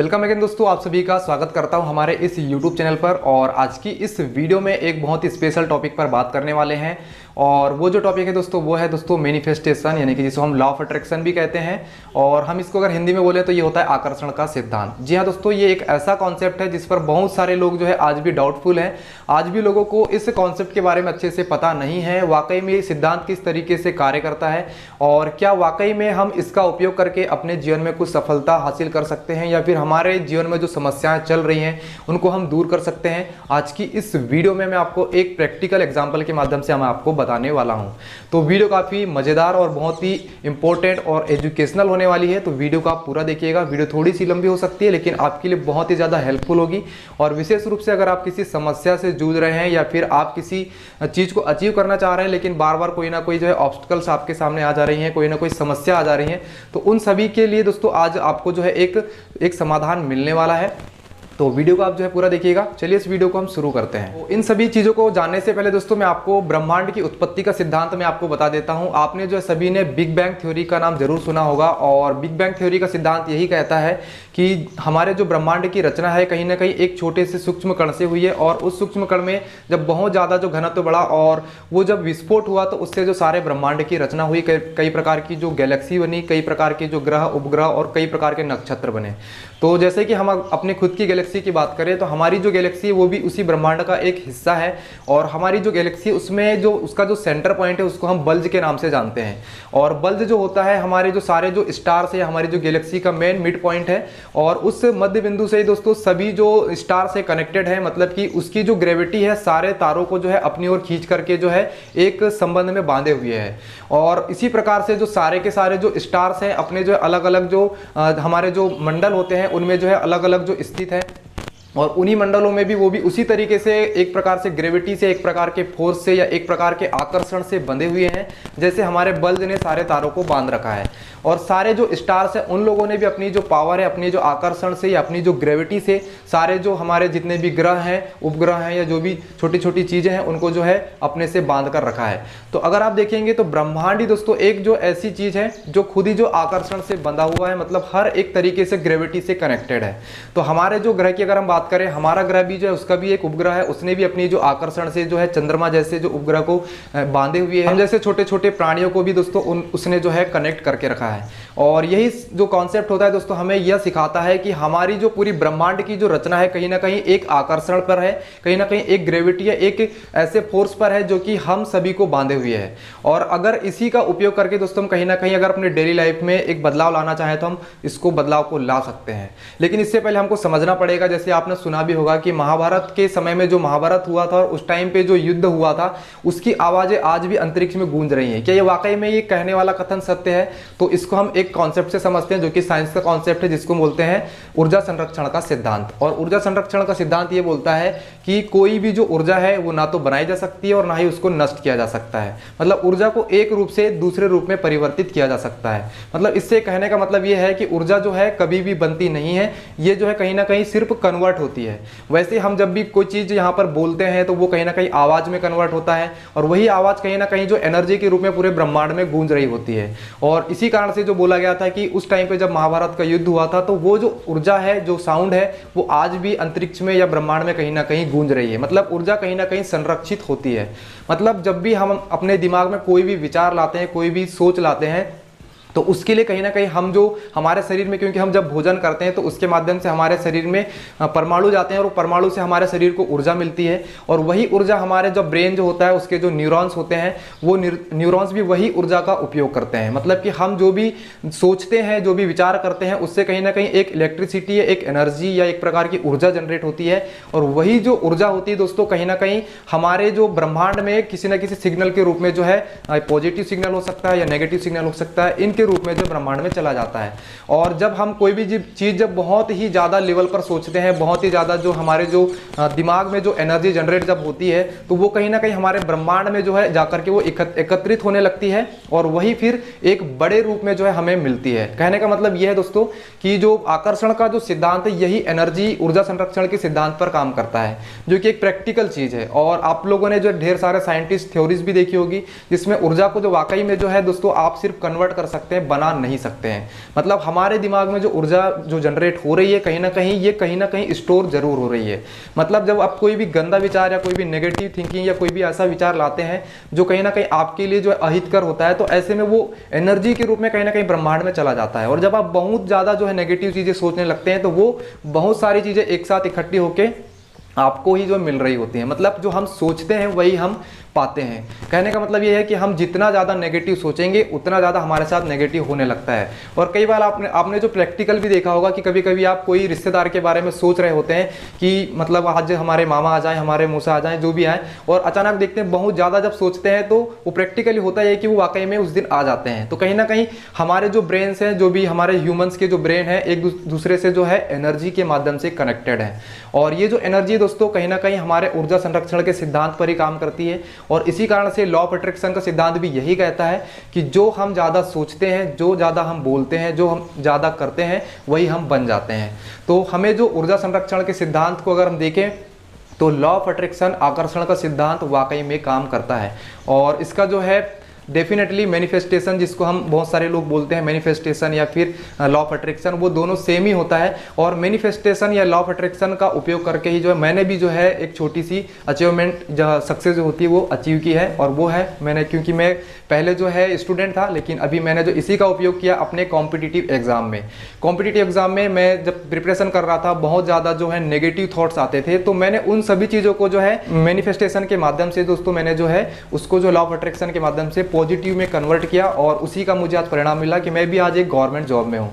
Welcome again दोस्तों, आप सभी का स्वागत करता हूं हमारे इस YouTube चैनल पर। और आज की इस वीडियो में एक बहुत ही स्पेशल टॉपिक पर बात करने वाले हैं। और वो जो टॉपिक है दोस्तों वो है दोस्तों मैनिफेस्टेशन, यानी कि जिसको हम लॉ ऑफ अट्रैक्शन भी कहते हैं। और हम इसको अगर हिंदी में बोले तो ये होता है आकर्षण का सिद्धांत। जी हाँ दोस्तों, ये एक ऐसा कॉन्सेप्ट है जिस पर बहुत सारे लोग जो है आज भी डाउटफुल हैं। आज भी लोगों को इस कॉन्सेप्ट के बारे में अच्छे से पता नहीं है वाकई में ये सिद्धांत किस तरीके से कार्य करता है और क्या वाकई में हम इसका उपयोग करके अपने जीवन में कुछ सफलता हासिल कर सकते हैं या फिर हमारे जीवन में जो समस्याएं चल रही हैं उनको हम दूर कर सकते हैं। आज की इस वीडियो में मैं आपको एक प्रैक्टिकल एग्जांपल के माध्यम से मैं आपको बताने वाला हूं। तो वीडियो काफ़ी मज़ेदार और बहुत ही इंपॉर्टेंट और एजुकेशनल होने वाली है, तो वीडियो को आप पूरा देखिएगा। वीडियो थोड़ी सी लंबी हो सकती है लेकिन आपके लिए बहुत ही ज़्यादा हेल्पफुल होगी। और विशेष रूप से अगर आप किसी समस्या से जूझ रहे हैं या फिर आप किसी चीज़ को अचीव करना चाह रहे हैं लेकिन बार बार कोई ना कोई जो है ऑब्स्टिकल्स आपके सामने आ जा रही हैं, कोई ना कोई समस्या आ जा रही है, तो उन सभी के लिए दोस्तों आज आपको जो है एक समाधान मिलने वाला है। तो वीडियो को आप जो है पूरा देखिएगा। चलिए इस वीडियो को हम शुरू करते हैं। तो इन सभी चीज़ों को जानने से पहले दोस्तों मैं आपको ब्रह्मांड की उत्पत्ति का सिद्धांत मैं आपको बता देता हूं। आपने जो है सभी ने बिग बैंग थ्योरी का नाम जरूर सुना होगा। और बिग बैंग थ्योरी का सिद्धांत यही कहता है कि हमारे जो ब्रह्मांड की रचना है कहीं ना कहीं एक छोटे से सूक्ष्म कण से हुई है। और उस सूक्ष्म कण में जब बहुत ज़्यादा जो घनत्व बढ़ा और वो जब विस्फोट हुआ तो उससे जो सारे ब्रह्मांड की रचना हुई, कई प्रकार की जो गैलेक्सी बनी, कई प्रकार के जो ग्रह उपग्रह और कई प्रकार के नक्षत्र बने। तो जैसे कि हम अपने खुद की गैलेक्सी की बात करें तो हमारी जो गैलेक्सी है वो भी उसी ब्रह्मांड का एक हिस्सा है। और हमारी जो गैलेक्सी है उसमें जो उसका जो सेंटर पॉइंट है उसको हम बल्ज के नाम से जानते हैं। और बल्ज जो होता है हमारे जो सारे जो स्टार्स है हमारी जो गैलेक्सी का मेन मिड पॉइंट है। और उस मध्य बिंदु से ही दोस्तों सभी जो स्टार से कनेक्टेड है, मतलब कि उसकी जो ग्रेविटी है सारे तारों को जो है अपनी ओर खींच करके जो है एक संबंध में बांधे हुए है। और इसी प्रकार से जो सारे के सारे जो स्टार्स हैं अपने जो अलग अलग जो हमारे जो मंडल होते हैं उनमें जो है अलग अलग जो स्थित है। और उन्हीं मंडलों में भी वो भी उसी तरीके से एक प्रकार से ग्रेविटी से, एक प्रकार के फोर्स से या एक प्रकार के आकर्षण से बंधे हुए हैं, जैसे हमारे बल्ज ने सारे तारों को बांध रखा है। और सारे जो स्टार्स हैं उन लोगों ने भी अपनी जो पावर है, अपनी जो आकर्षण से या अपनी जो ग्रेविटी से सारे जो हमारे जितने भी ग्रह हैं, उपग्रह हैं या जो भी छोटी छोटी चीज़ें हैं उनको जो है अपने से बांध कर रखा है। तो अगर आप देखेंगे तो ब्रह्मांड ही दोस्तों एक जो ऐसी चीज़ है जो खुद ही जो आकर्षण से बंधा हुआ है, मतलब हर एक तरीके से ग्रेविटी से कनेक्टेड है। तो हमारे जो ग्रह की अगर हम बात करें, हमारा ग्रह भी जो है उसका भी एक उपग्रह है, उसने भी अपनी जो आकर्षण से जो है चंद्रमा जैसे जो उपग्रह को बांधे हुए हैं। हम जैसे छोटे छोटे प्राणियों को भी दोस्तों उसने जो है कनेक्ट करके रखा है। और यही जो कॉन्सेप्ट होता है दोस्तों हमें यह सिखाता है कि हमारी जो पूरी ब्रह्मांड की जो रचना है कहीं ना कहीं एक आकर्षण पर है, कहीं ना कहीं एक ग्रेविटी है, एक ऐसे फोर्स पर है जो कि हम सभी को बांधे हुए है। और अगर इसी का उपयोग करके दोस्तों हम कहीं ना कहीं अगर अपने डेली लाइफ में एक बदलाव लाना चाहें तो हम इसको बदलाव को ला सकते हैं। लेकिन इससे पहले हमको समझना पड़ेगा, जैसे आपने सुना भी होगा कि महाभारत के समय में जो महाभारत हुआ था और उस टाइम पे जो युद्ध हुआ था उसकी आवाजें आज भी अंतरिक्ष में गूंज रही हैं। क्या ये वाकई में ये कहने वाला कथन सत्य है? तो इसको हम एक कॉन्सेप्ट से समझते हैं जो कि साइंस का कॉन्सेप्ट है, जिसको बोलते हैं ऊर्जा संरक्षण का सिद्धांत। और ऊर्जा संरक्षण का सिद्धांत ये बोलता है कि कोई भी जो ऊर्जा है वो ना तो बनाई जा सकती है और ना ही उसको नष्ट किया जा सकता है। मतलब ऊर्जा को एक रूप से दूसरे रूप में परिवर्तित किया जा सकता है। मतलब इससे कहने का मतलब ये है कि ऊर्जा जो है कभी भी बनती नहीं है, ये जो है कहीं ना कहीं सिर्फ कन्वर्ट होती है। वैसे हम जब भी कोई चीज यहाँ पर बोलते हैं तो वो कहीं ना कहीं आवाज में कन्वर्ट होता है और वही आवाज कहीं ना कहीं जो एनर्जी के रूप में पूरे ब्रह्मांड में गूंज रही होती है। और इसी कारण से जो बोला गया था कि उस टाइम पे जब महाभारत का युद्ध हुआ था तो वो जो ऊर्जा है, जो साउंड है, वो आज भी अंतरिक्ष में या ब्रह्मांड में कहीं ना कहीं गूंज रही है। मतलब ऊर्जा कहीं ना कहीं संरक्षित होती है। मतलब जब भी हम अपने दिमाग में कोई भी विचार लाते हैं, कोई भी सोच लाते हैं, तो उसके लिए कहीं ना कहीं हम जो हमारे शरीर में, क्योंकि हम जब भोजन करते हैं तो उसके माध्यम से हमारे शरीर में परमाणु जाते हैं और परमाणु से हमारे शरीर को ऊर्जा मिलती है। और वही ऊर्जा हमारे जो ब्रेन जो होता है उसके जो न्यूरॉन्स होते हैं वो न्यूरॉन्स भी वही ऊर्जा का उपयोग करते हैं। मतलब कि हम जो भी सोचते हैं, जो भी विचार करते हैं, उससे कहीं ना कहीं एक इलेक्ट्रिसिटी है, एक एनर्जी या एक प्रकार की ऊर्जा जनरेट होती है। और वही जो ऊर्जा होती है दोस्तों कहीं ना कहीं हमारे जो ब्रह्मांड में किसी न किसी सिग्नल के रूप में जो है पॉजिटिव सिग्नल हो सकता है या नेगेटिव सिग्नल हो सकता है, इनके रूप में जो ब्रह्मांड में चला जाता है। और जब हम कोई भी चीज जब बहुत ही ज्यादा लेवल पर सोचते हैं, बहुत ही ज्यादा जो हमारे जो दिमाग में जो एनर्जी जनरेट जब होती है तो वो कहीं ना कहीं हमारे ब्रह्मांड में जो है जाकर के वो एकत्रित होने लगती है और वही फिर एक बड़े रूप में जो है हमें मिलती है। कहने का मतलब यह है दोस्तों कि जो आकर्षण का जो सिद्धांत है यही एनर्जी ऊर्जा संरक्षण के सिद्धांत पर काम करता है, जो कि एक प्रैक्टिकल चीज है। और आप लोगों ने जो ढेर सारे साइंटिस्ट थ्योरीज भी देखी होगी जिसमें ऊर्जा को जो वाकई में जो है दोस्तों आप सिर्फ कन्वर्ट कर सकते सकते हैं, बना नहीं सकते हैं। मतलब हमारे दिमाग में जो ऊर्जा जो जनरेट हो रही है कहीं ना कहीं, ये कहीं ना कहीं स्टोर जरूर हो रही है। मतलब जब आप कोई भी गंदा विचार या कोई भी नेगेटिव थिंकिंग या कोई भी ऐसा विचार लाते हैं जो कहीं ना कहीं आपके लिए जो अहितकर होता है, तो ऐसे में वो एनर्जी के रूप में कहीं ना कहीं ब्रह्मांड में चला जाता है। और जब आप बहुत ज़्यादा जो है नेगेटिव चीज़ें सोचने लगते हैं तो वो बहुत सारी चीज़ें एक साथ इकट्ठी होकर आपको ही जो मिल रही होती है। मतलब जो हम सोचते हैं वही हम पाते हैं। कहने का मतलब ये है कि हम जितना ज़्यादा नेगेटिव सोचेंगे उतना ज़्यादा हमारे साथ नेगेटिव होने लगता है। और कई बार आपने जो प्रैक्टिकल भी देखा होगा कि कभी कभी आप कोई रिश्तेदार के बारे में सोच रहे होते हैं कि मतलब आज हमारे मामा आ जाएं, हमारे मौसा आ जाएं, जो भी आए, और अचानक देखते हैं बहुत ज़्यादा जब सोचते हैं तो वो प्रैक्टिकली होता है कि वो वाकई में उस दिन आ जाते हैं। तो कहीं ना कहीं हमारे जो ब्रेन्स हैं, जो भी हमारे ह्यूमंस के जो ब्रेन है, एक दूसरे से जो है एनर्जी के माध्यम से कनेक्टेड है। और ये जो एनर्जी दोस्तों कहीं ना कहीं हमारे ऊर्जा संरक्षण के सिद्धांत पर ही काम करती है। और इसी कारण से लॉ ऑफ अट्रैक्शन का सिद्धांत भी यही कहता है कि जो हम ज़्यादा सोचते हैं, जो ज़्यादा हम बोलते हैं, जो हम ज़्यादा करते हैं, वही हम बन जाते हैं। तो हमें जो ऊर्जा संरक्षण के सिद्धांत को अगर हम देखें तो लॉ ऑफ अट्रैक्शन, आकर्षण का सिद्धांत वाकई में काम करता है। और इसका जो है डेफिनेटली मैनिफेस्टेशन, जिसको हम बहुत सारे लोग बोलते हैं मैनिफेस्टेशन या फिर लॉ ऑफ अट्रैक्शन, वो दोनों सेम ही होता है। और मैनिफेस्टेशन या लॉ ऑफ अट्रैक्शन का उपयोग करके ही जो है मैंने भी जो है एक छोटी सी अचीवमेंट, जो सक्सेस जो होती है वो अचीव की है। और वो है मैंने, क्योंकि मैं पहले जो है स्टूडेंट था, लेकिन अभी मैंने जो इसी का उपयोग किया अपने कॉम्पिटिटिव एग्जाम में। कॉम्पिटिटिव एग्जाम में मैं जब प्रिपरेशन कर रहा था, बहुत ज़्यादा जो है नेगेटिव थॉट्स आते थे, तो मैंने उन सभी चीज़ों को जो है मैनिफेस्टेशन के माध्यम से दोस्तों मैंने जो है उसको जो लॉ ऑफ अट्रैक्शन के माध्यम से पॉजिटिव में कन्वर्ट किया। और उसी का मुझे आज परिणाम मिला कि मैं भी आज एक गवर्नमेंट जॉब में हूं।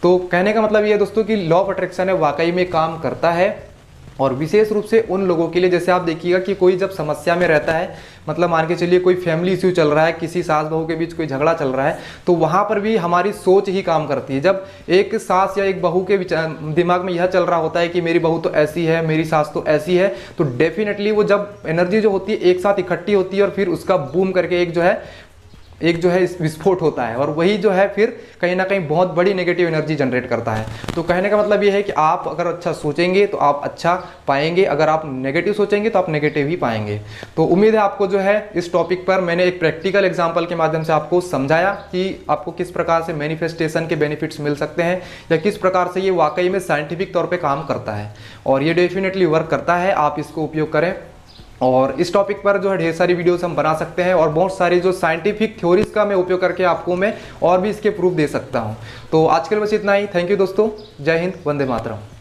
तो कहने का मतलब ये दोस्तों कि लॉ ऑफ अट्रैक्शन है वाकई में काम करता है। और विशेष रूप से उन लोगों के लिए, जैसे आप देखिएगा कि कोई जब समस्या में रहता है, मतलब मान के चलिए कोई फैमिली इश्यू चल रहा है, किसी सास बहू के बीच कोई झगड़ा चल रहा है, तो वहाँ पर भी हमारी सोच ही काम करती है। जब एक सास या एक बहू के दिमाग में यह चल रहा होता है कि मेरी बहू तो ऐसी है, मेरी सास तो ऐसी है, तो डेफिनेटली वो जब एनर्जी जो होती है एक साथ इकट्ठी होती है और फिर उसका बूम करके एक जो है विस्फोट होता है। और वही जो है फिर कहीं ना कहीं बहुत बड़ी नेगेटिव एनर्जी जनरेट करता है। तो कहने का मतलब ये है कि आप अगर अच्छा सोचेंगे तो आप अच्छा पाएंगे, अगर आप नेगेटिव सोचेंगे तो आप नेगेटिव ही पाएंगे। तो उम्मीद है आपको जो है इस टॉपिक पर मैंने एक प्रैक्टिकल एग्जांपल के माध्यम से आपको समझाया कि आपको किस प्रकार से मैनिफेस्टेशन के बेनिफिट्स मिल सकते हैं, या किस प्रकार से ये वाकई में साइंटिफिक तौर पर काम करता है। और ये डेफिनेटली वर्क करता है, आप इसको उपयोग करें। और इस टॉपिक पर जो है ढेर सारी वीडियोस हम बना सकते हैं, और बहुत सारी जो साइंटिफिक थ्योरीज का मैं उपयोग करके आपको मैं और भी इसके प्रूफ दे सकता हूं। तो आज के लिए बस इतना ही। थैंक यू दोस्तों, जय हिंद, वंदे मातरम।